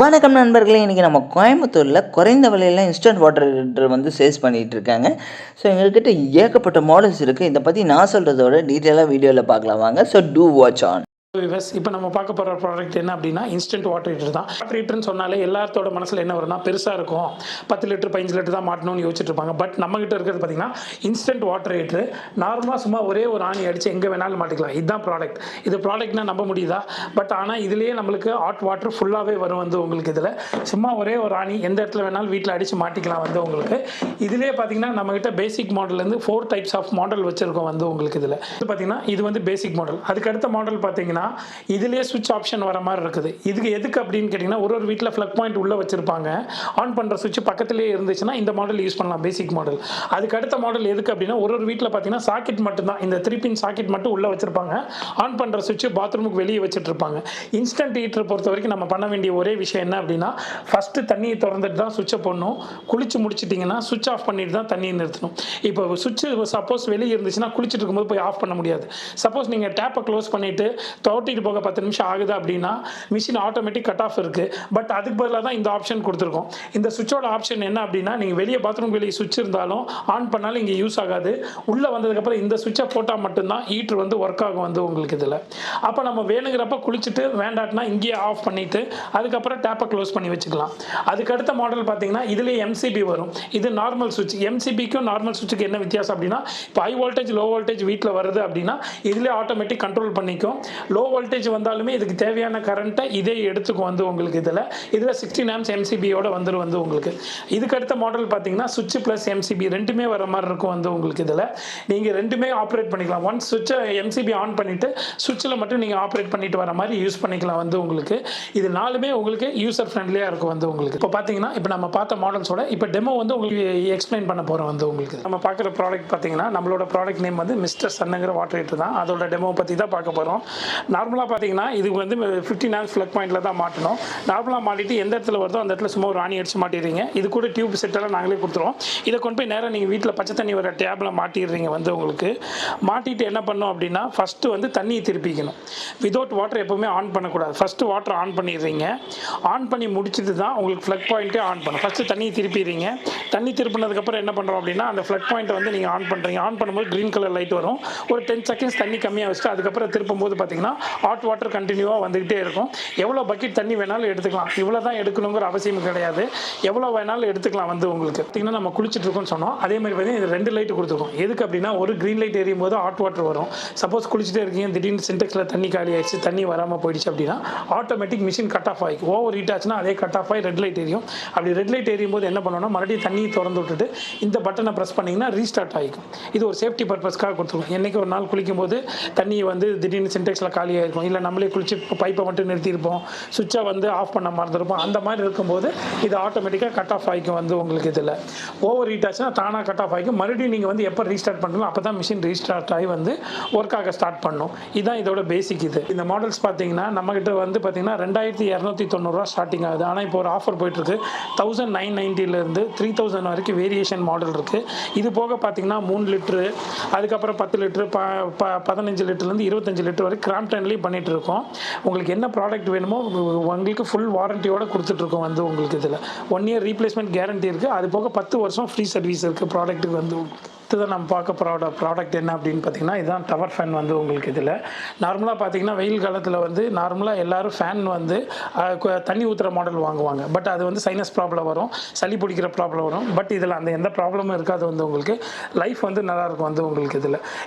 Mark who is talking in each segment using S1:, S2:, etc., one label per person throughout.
S1: வணக்கம் நண்பர்களே, இன்றைக்கி நம்ம கோயம்புத்தூரில் குறைந்த விலையில் இன்ஸ்டன்ட் வாட்டர் ஹீட்டர் வந்து சேல்ஸ் பண்ணிகிட்டு இருக்காங்க. ஸோ எங்கள்கிட்ட ஏகப்பட்ட மாடல்ஸ் இருக்குது. இதை பற்றி நான் சொல்கிறதோட டீட்டெயிலாக வீடியோவில் பார்க்கலாம் வாங்க. So do watch on.
S2: இப்போ நம்ம பார்க்க போகிற ப்ராடக்ட் என்ன அப்படின்னா இன்ஸ்டன்ட் வாட்டர் ஹீட்டர் தான். வாட்டர் ஹீட்டர்னு சொன்னாலே எல்லாத்தோட மனசில் என்ன வரும்னா பெருசாக இருக்கும், 10 லிட்டர் 15 லிட்டர் தான் மாட்டணும்னு யோசிச்சுட்டு இருப்பாங்க. பட் நம்மகிட்ட இருக்கிறது பார்த்தீங்கன்னா இன்ஸ்டன்ட் வாட்டர் ஹீட்டர். நார்மலாக சும்மா ஒரே ஒரு ஆணி அடித்து எங்கே வேணாலும் மாட்டிக்கலாம். இதுதான் ப்ராடக்ட். இது ப்ராடக்ட்னா நம்ப முடியுதா? பட் ஆனால் இதுலேயே நம்மளுக்கு ஹாட் வாட்டர் ஃபுல்லாகவே வரும் வந்து உங்களுக்கு. இதில் சும்மா ஒரே ஒரு ஆணி எந்த இடத்துல வேணாலும் வீட்டில் அடித்து மாட்டிக்கலாம் வந்து உங்களுக்கு. இதிலே பார்த்தீங்கன்னா நம்மகிட்ட பேசிக் மாடல்லேருந்து 4 டைப்ஸ் ஆஃப் மாடல் வச்சுருக்கோம் வந்து உங்களுக்கு. இதில் பார்த்தீங்கன்னா இது வந்து பேசிக் மாடல். அதுக்கு அடுத்த மாடல் பார்த்தீங்கன்னா இதுலேயே சுவிட்ச் ஆப்ஷன் வர மாதிரி இருக்குது. இதுக்கு எதுக்கு அப்படின்னு கேட்டிங்கன்னா ஒரு வீட்டில் ஃப்ளக் பாயிண்ட் உள்ளே வச்சுருப்பாங்க. ஆன் பண்ணுற சுவிட்ச் பக்கத்துலேயே இருந்துச்சுன்னா இந்த மாடல் யூஸ் பண்ணலாம், பேசிக் மாடல். அதுக்கு அடுத்த மாடல் எதுக்கு அப்படின்னா ஒரு வீட்டில் பார்த்தீங்கன்னா சாக்கெட் மட்டும்தான், இந்த 3 பின் சாக்கெட் மட்டும் உள்ளே வச்சுருப்பாங்க. ஆன் பண்ணுற சுவிட்ச் பாத்ரூமுக்கு வெளியே வச்சுட்டு இருப்பாங்க. இன்ஸ்டன்ட் ஹீட்டர் பொறுத்த வரைக்கும் நம்ம பண்ண வேண்டிய ஒரே விஷயம் என்ன அப்படின்னா ஃபஸ்ட்டு தண்ணியை திறந்துட்டு தான் சுவிட்சை போடணும். குளிச்சு முடிச்சிட்டிங்கன்னா சுவிட்ச் ஆஃப் பண்ணிட்டு தான் தண்ணியை நிறுத்தணும். இப்போ சுவிட்ச் சப்போஸ் வெளியே இருந்துச்சுன்னா குளிச்சுட்டு இருக்கும்போது போய் ஆஃப் பண்ண முடியாது. சப்போஸ் நீங்கள் டேப்பை க்ளோஸ் பண்ணிவிட்டு தொட்டிட்டு போக 10 நிமிஷம் ஆகுது அப்படின்னா மிஷின் ஆட்டோமேட்டிக் கட் ஆஃப் இருக்குது. பட் அதுக்கு பதிலாக தான் இந்த ஆப்ஷன் கொடுத்துருக்கோம். இந்த சுவிட்சோட ஆப்ஷன் என்ன அப்படின்னா நீங்கள் வெளியே பாத்ரூம் வெளியே சுவிட்ச் இருந்தாலும் ஆன் பண்ணாலும் இங்கே யூஸ் ஆகாது. உள்ளே வந்ததுக்கப்புறம் இந்த சுவிட்சை போட்டால் மட்டும்தான் ஹீட்டர் வந்து ஒர்க் ஆகும் வந்து உங்களுக்கு. இதில் அப்போ நம்ம வேணுங்கிறப்ப குளிச்சுட்டு வேண்டாட்னா இங்கேயே ஆஃப் பண்ணிவிட்டு அதுக்கப்புறம் டேப்பை க்ளோஸ் பண்ணி வச்சுக்கலாம். அதுக்கு அடுத்த மாடல் பார்த்தீங்கன்னா இதுலேயே எம்சிபி வரும். இது நார்மல் சுவிட்ச். எம்சிபிக்கும் நார்மல் சுவிட்சுக்கு என்ன வித்தியாசம் அப்படின்னா இப்போ ஹை வோல்டேஜ் லோ வோல்டேஜ் வீட்டில் வருது அப்படின்னா இதிலே ஆட்டோமேட்டிக் கண்ட்ரோல் பண்ணிக்கும். லோ வோல்டேஜ் வந்தாலுமே இதுக்கு தேவையான கரண்ட்டை இதே எடுத்துக்கும் வந்து உங்களுக்கு. இதில் 16 ஆம்ஸ் எம்சிபியோட வந்துடும் வந்து உங்களுக்கு. இதுக்கு அடுத்த மாடல் பார்த்தீங்கன்னா சுவிட்ச் ப்ளஸ் எம்சிபி ரெண்டுமே வர மாதிரி இருக்கும் வந்து உங்களுக்கு. இதில் நீங்கள் ரெண்டுமே ஆப்ரேட் பண்ணிக்கலாம். ஒன்ஸ் சுவிட்சை எம்சிபி ஆன் பண்ணிவிட்டு சுவிட்சில் மட்டும் நீங்கள் ஆப்ரேட் பண்ணிட்டு வர மாதிரி யூஸ் பண்ணிக்கலாம் வந்து உங்களுக்கு. இது நாலுமே உங்களுக்கு யூசர் ஃப்ரெண்ட்லியாக இருக்கும் வந்து உங்களுக்கு. இப்போ பார்த்தீங்கன்னா இப்போ நம்ம பார்த்த மாடல்ஸோட இப்போ டெமோ வந்து உங்களுக்கு எக்ஸ்பிளைன் பண்ண போகிறோம் வந்து உங்களுக்கு. நம்ம பார்க்குற ப்ராடக்ட் பார்த்தீங்கன்னா நம்மளோட ப்ராடக்ட் நேம் வந்து மிஸ்டர் சன்னுங்கிற வாட்டர் ஹீட்டர் தான். அதோட டெமோ பற்றி தான் பார்க்க போகிறோம். நார்மலாக பார்த்தீங்கன்னா இது வந்து 15 ஆம்ஸ் ஃப்ளக் பாயிண்டில் தான் மாட்டணும். நார்மலாக மாட்டிட்டு எந்த இடத்துல வருதோ அந்த இடத்துல சும்மா ஒரு ஆணி அடிச்சு மாட்டிடுறீங்க. இது கூட டியூப் செட்டெல்லாம் நாங்களே கொடுத்துருவோம். இதை கொண்டு போய் நேராக நீங்கள் வீட்டில் பச்சை தண்ணி வர டேப்பில் மாட்டிடுறீங்க வந்து உங்களுக்கு. மாட்டிட்டு என்ன பண்ணோம் அப்படின்னா ஃபஸ்ட்டு வந்து தண்ணியை திருப்பிக்கணும். விதவுட் வாட்டர் எப்போவுமே ஆன் பண்ணக்கூடாது. ஃபஸ்ட்டு வாட்டர் ஆன் பண்ணிடுறீங்க. ஆன் பண்ணி முடிச்சுட்டு தான் உங்களுக்கு ஃப்ளக் பாயிண்ட்டே ஆன் பண்ணும். ஃபஸ்ட்டு தண்ணியை திருப்பிடுறீங்க. தண்ணி திருப்பினதுக்கப்புறம் என்ன பண்ணுறோம் அப்படின்னா அந்த ஃப்ளக் பாயிண்ட்டை வந்து நீங்கள் ஆன் பண்ணுறீங்க. ஆன் பண்ணும்போது க்ரீன் கலர் லைட் வரும். ஒரு 10 செகண்ட்ஸ் தண்ணி கம்மியாக வச்சுட்டு அதுக்கப்புறம் திருப்பும்போது பார்த்தீங்கன்னா ஹாட் வாட்டர் கண்டினியூவாக வந்துக்கிட்டே இருக்கும். எவ்வளோ பக்கெட் தண்ணி வேணாலும் எடுத்துக்கலாம். இவ்வளோ தான் எடுக்கணுங்கிற அவசியம் கிடையாது. எவ்வளோ வேணாலும் எடுத்துக்கலாம் வந்து உங்களுக்கு. பார்த்திங்கன்னா நம்ம குளிச்சுட்டு இருக்கோம்னு சொன்னோம். அதே மாதிரி பார்த்தீங்கன்னா இது 2 லைட்டு கொடுத்துருக்கோம். எதுக்கு அப்படின்னா ஒரு க்ரீன் லைட் எரியும் போது ஹாட் வாட்டர் வரும். சப்போஸ் குளிச்சுட்டே இருக்கீங்க திடீர்னு சின்டெக்ஸில் தண்ணி காலி ஆயிடுச்சு, தண்ணி வராமல் போயிடுச்சு அப்படின்னா ஆட்டோமேட்டிக் மிஷின் கட் ஆஃப் ஆகிக்கும். ஓவர் ஹீட் ஆச்சுன்னா அதே கட் ஆஃப் ஆகி ரெட் லைட் எரியும். அப்படி ரெட் லைட் எரியும் போது என்ன பண்ணணும்னா மறுபடியும் தண்ணியை திறந்து விட்டுட்டு இந்த பட்டனை ப்ரெஸ் பண்ணிங்கன்னா ரீஸ்டார்ட் ஆகிக்கும். இது ஒரு சேஃப்டி பர்பஸ்க்காக கொடுத்துருக்கோம். என்றைக்கு ஒரு நாள் குளிக்கும் போது தண்ணியை வந்து திடீர்னு சின்டெக்ஸில் காலியாக இருக்கும், இல்லை நம்மளே குளிச்சு பைப்பை மட்டும் நிறுத்தியிருப்போம், சுவிட்சை வந்து ஆஃப் பண்ண மறந்துருப்போம். அந்த மாதிரி இருக்கும்போது இது ஆட்டோமேட்டிக்காக கட் ஆஃப் ஆகிக்கும் வந்து உங்களுக்கு. இதில் ஓவர் ஹீட் ஆச்சுன்னா தானாக கட் ஆஃப் ஆகிக்கும். மறுபடியும் நீங்கள் வந்து எப்போ ரீஸ்டார்ட் பண்ணுறோம் அப்போ தான் மிஷின் ரீஸ்டார்ட் ஆகி வந்து ஒர்க் ஆக ஸ்டார்ட் பண்ணும். இதுதான் இதோட பேசிக். இது இந்த மாடல்ஸ் பார்த்தீங்கன்னா நம்மகிட்ட வந்து பார்த்தீங்கன்னா 2290 ஸ்டார்டிங் ஆகுது. ஆனால் இப்போ ஒரு ஆஃபர் போயிட்டுருக்கு. 1990 3000 வரைக்கும் வேரியேஷன் மாடல் இருக்குது. இது போக பார்த்தீங்கன்னா 3 லிட்ரு, அதுக்கப்புறம் 10 லிட்ரு, 15 லிட்டர்லேருந்து 25 லிட்டர் வரைக்கும் கிராம்ப்டன்லேயும் பண்ணிகிட்டு இருக்கோம். உங்களுக்கு என்ன ப்ராடக்ட் வேணுமோ உங்களுக்கு ஃபுல் வாரண்டியோட கொடுத்துட்ருக்கோம் வந்து உங்களுக்கு. இதில் 1 இயர் ரீப்ளேஸ்மெண்ட் கேரண்டி இருக்குது. அது போக 10 வருஷம் ஃப்ரீ சர்வீஸ் இருக்குது ப்ராடக்ட்டுக்கு வந்து. இதுதான் நம்ம பார்க்க ப்ராடக்ட் என்ன அப்படின்னு பார்த்தீங்கன்னா இதுதான் டவர் ஃபேன் வந்து உங்களுக்கு. இதில் நார்மலாக பார்த்தீங்கன்னா வெயில் காலத்தில் வந்து நார்மலாக எல்லோரும் ஃபேன் வந்து தண்ணி ஊற்றுற மாடல் வாங்குவாங்க. பட் அது வந்து சைனஸ் ப்ராப்ளம் வரும், சளி பிடிக்கிற ப்ராப்ளம் வரும். பட் இதில் அந்த எந்த ப்ராப்ளமும் இருக்காது வந்து உங்களுக்கு. லைஃப் வந்து நல்லாயிருக்கும் வந்து உங்களுக்கு.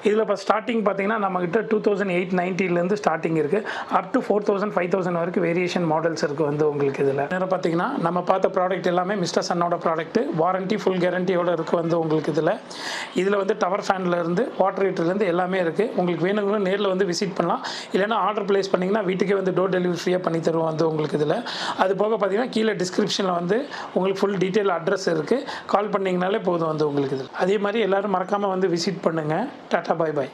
S2: இதில் இப்போ ஸ்டார்டிங் பார்த்தீங்கன்னா நம்மகிட்ட 2890 ஸ்டார்டிங் இருக்குது. அப் டு 4000 5000 வரைக்கும் வேரியேஷன் மாடல்ஸ் இருக்குது வந்து உங்களுக்கு. இதில் நேரம் பார்த்தீங்கன்னா நம்ம பார்த்த ப்ராடக்ட் எல்லாமே மிஸ்டர் சன்னோட ப்ராடக்ட். வாரண்டி ஃபுல் கேரண்டியோடு இருக்குது வந்து உங்களுக்கு. இதில் வந்து டவர் ஃபேன்லேருந்து வாட்டர் ஹீட்டர்லேருந்து எல்லாமே இருக்குது. உங்களுக்கு வேணுங்கிற நேரில் வந்து விசிட் பண்ணலாம். இல்லைனா ஆர்டர் ப்ளேஸ் பண்ணிங்கன்னா வீட்டுக்கே வந்து டோர் டெலிவரி ஃப்ரீயாக பண்ணி தருவோம் வந்து உங்களுக்கு. இதில் அது போக பார்த்தீங்கன்னா கீழே டிஸ்கிரிப்ஷனில் வந்து உங்களுக்கு ஃபுல் டீட்டெயில் அட்ரஸ் இருக்குது. கால் பண்ணிங்கனாலே போதும் வந்து உங்களுக்கு. இதில் அதே மாதிரி எல்லோரும் மறக்காமல் வந்து விசிட் பண்ணுங்கள். டாட்டா, பாய் பாய்.